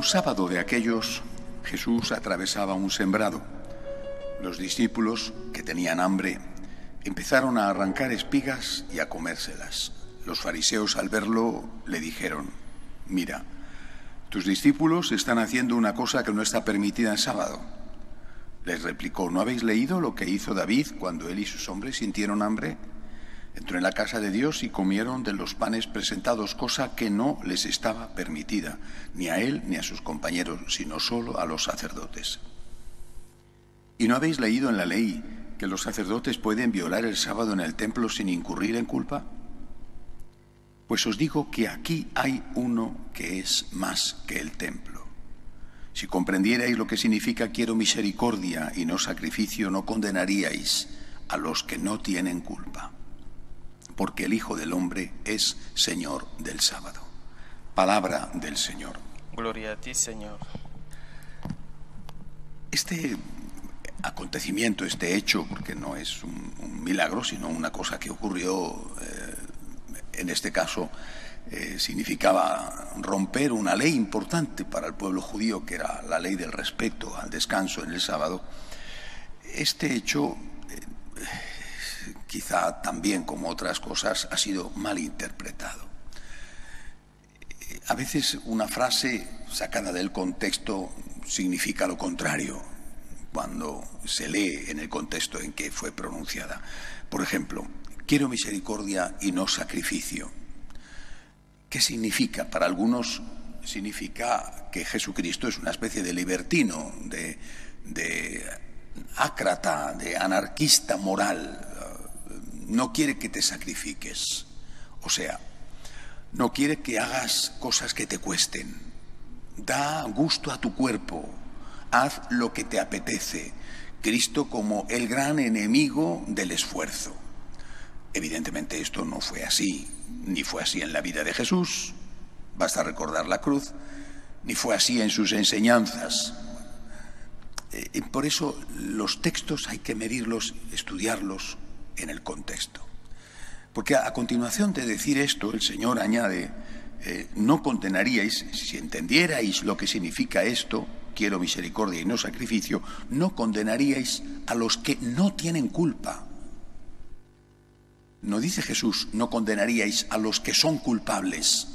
Un sábado de aquellos, Jesús atravesaba un sembrado. Los discípulos, que tenían hambre, empezaron a arrancar espigas y a comérselas. Los fariseos, al verlo, le dijeron: «Mira, tus discípulos están haciendo una cosa que no está permitida en sábado». Les replicó: «¿No habéis leído lo que hizo David cuando él y sus hombres sintieron hambre? Entró en la casa de Dios y comieron de los panes presentados, cosa que no les estaba permitida, ni a él ni a sus compañeros, sino solo a los sacerdotes. ¿Y no habéis leído en la ley que los sacerdotes pueden violar el sábado en el templo sin incurrir en culpa? Pues os digo que aquí hay uno que es más que el templo. Si comprendierais lo que significa quiero misericordia y no sacrificio, no condenaríais a los que no tienen culpa, porque el Hijo del Hombre es Señor del sábado». Palabra del Señor. Gloria a ti, Señor. Este acontecimiento, este hecho, porque no es un milagro, sino una cosa que ocurrió, en este caso, significaba romper una ley importante para el pueblo judío, que era la ley del respeto al descanso en el sábado. Este hecho, quizá también como otras cosas, ha sido mal interpretado. A veces una frase sacada del contexto significa lo contrario cuando se lee en el contexto en que fue pronunciada. Por ejemplo, quiero misericordia y no sacrificio. ¿Qué significa? Para algunos significa que Jesucristo es una especie de libertino, de ácrata, de anarquista moral. No quiere que te sacrifiques, o sea, no quiere que hagas cosas que te cuesten. Da gusto a tu cuerpo, haz lo que te apetece. Cristo como el gran enemigo del esfuerzo. Evidentemente esto no fue así, ni fue así en la vida de Jesús, basta recordar la cruz, ni fue así en sus enseñanzas. Por eso los textos hay que medirlos, estudiarlos en el contexto. Porque a continuación de decir esto, el Señor añade: no condenaríais, si entendierais lo que significa esto, quiero misericordia y no sacrificio, no condenaríais a los que no tienen culpa. No dice Jesús, no condenaríais a los que son culpables.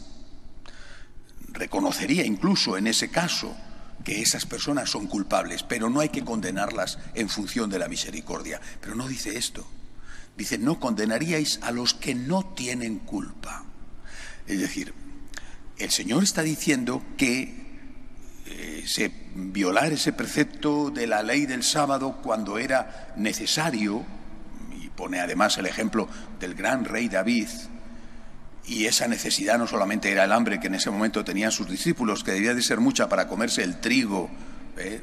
Reconocería incluso en ese caso que esas personas son culpables, pero no hay que condenarlas en función de la misericordia. Pero no dice esto. Dice, no condenaríais a los que no tienen culpa. Es decir, el Señor está diciendo que violar ese precepto de la ley del sábado cuando era necesario, y pone además el ejemplo del gran rey David, y esa necesidad no solamente era el hambre que en ese momento tenían sus discípulos, que debía de ser mucha para comerse el trigo,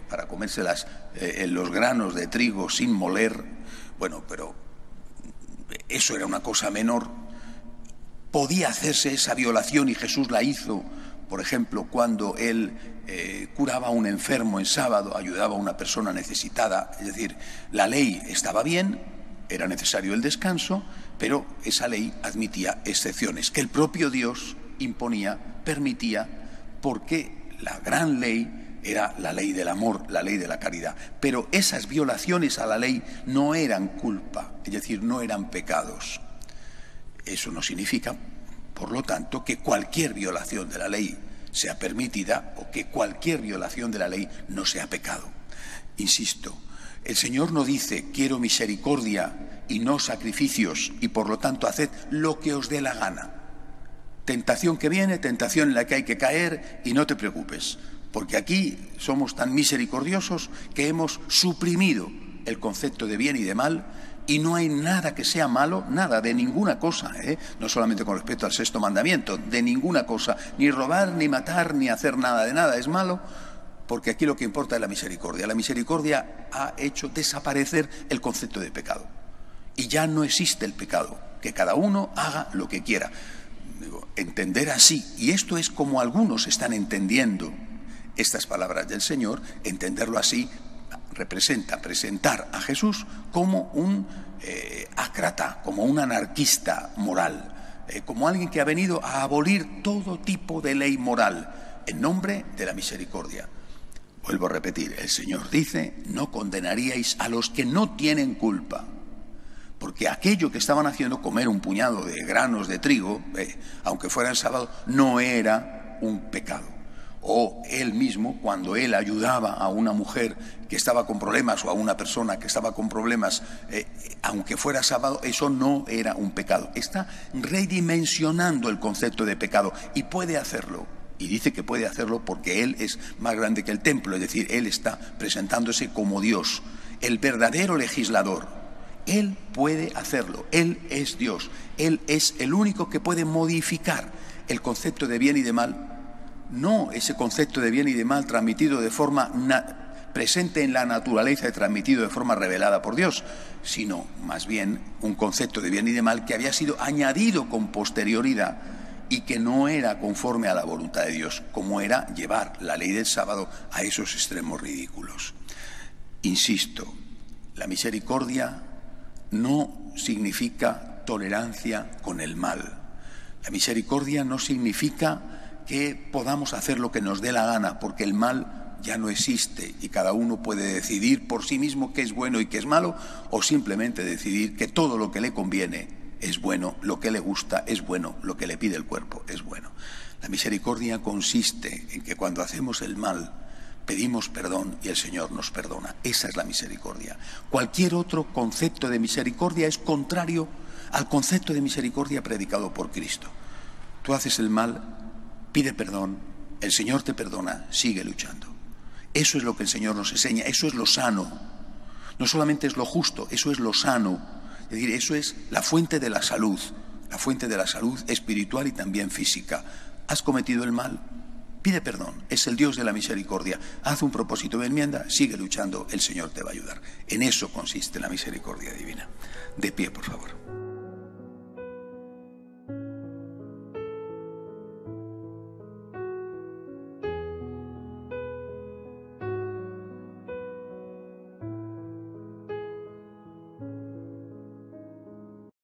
para comerse los granos de trigo sin moler. Bueno, pero eso era una cosa menor. Podía hacerse esa violación y Jesús la hizo, por ejemplo, cuando él curaba a un enfermo en sábado, ayudaba a una persona necesitada. Es decir, la ley estaba bien, era necesario el descanso, pero esa ley admitía excepciones que el propio Dios imponía, permitía, porque la gran ley era la ley del amor, la ley de la caridad. Pero esas violaciones a la ley no eran culpa, es decir, no eran pecados. Eso no significa, por lo tanto, que cualquier violación de la ley sea permitida o que cualquier violación de la ley no sea pecado. Insisto, el Señor no dice quiero misericordia y no sacrificios y por lo tanto haced lo que os dé la gana. Tentación que viene, tentación en la que hay que caer y no te preocupes, porque aquí somos tan misericordiosos que hemos suprimido el concepto de bien y de mal y no hay nada que sea malo, nada, de ninguna cosa, no solamente con respecto al sexto mandamiento, de ninguna cosa, ni robar, ni matar, ni hacer nada de nada es malo, porque aquí lo que importa es la misericordia. La misericordia ha hecho desaparecer el concepto de pecado y ya no existe el pecado, que cada uno haga lo que quiera. Entender así, y esto es como algunos están entendiendo estas palabras del Señor, entenderlo así representa presentar a Jesús como un ácrata, como un anarquista moral, como alguien que ha venido a abolir todo tipo de ley moral, en nombre de la misericordia. Vuelvo a repetir, el Señor dice, no condenaríais a los que no tienen culpa. Porque aquello que estaban haciendo, comer un puñado de granos de trigo, aunque fuera el sábado, no era un pecado. O él mismo, cuando él ayudaba a una mujer que estaba con problemas o a una persona que estaba con problemas, aunque fuera sábado, eso no era un pecado. Está redimensionando el concepto de pecado y puede hacerlo. Y dice que puede hacerlo porque Él es más grande que el templo, es decir, Él está presentándose como Dios, el verdadero legislador. Él puede hacerlo, Él es Dios, Él es el único que puede modificar el concepto de bien y de mal, no ese concepto de bien y de mal transmitido de forma presente en la naturaleza y transmitido de forma revelada por Dios, sino más bien un concepto de bien y de mal que había sido añadido con posterioridad y que no era conforme a la voluntad de Dios, como era llevar la ley del sábado a esos extremos ridículos. Insisto, la misericordia no significa tolerancia con el mal. La misericordia no significa que podamos hacer lo que nos dé la gana, porque el mal ya no existe y cada uno puede decidir por sí mismo qué es bueno y qué es malo, o simplemente decidir que todo lo que le conviene es bueno, lo que le gusta es bueno, lo que le pide el cuerpo es bueno. La misericordia consiste en que cuando hacemos el mal, pedimos perdón y el Señor nos perdona. Esa es la misericordia. Cualquier otro concepto de misericordia es contrario al concepto de misericordia predicado por Cristo. Tú haces el mal, pide perdón, el Señor te perdona, sigue luchando. Eso es lo que el Señor nos enseña, eso es lo sano. No solamente es lo justo, eso es lo sano. Es decir, eso es la fuente de la salud espiritual y también física. ¿Has cometido el mal? Pide perdón, es el Dios de la misericordia. Haz un propósito de enmienda, sigue luchando, el Señor te va a ayudar. En eso consiste la misericordia divina. De pie, por favor.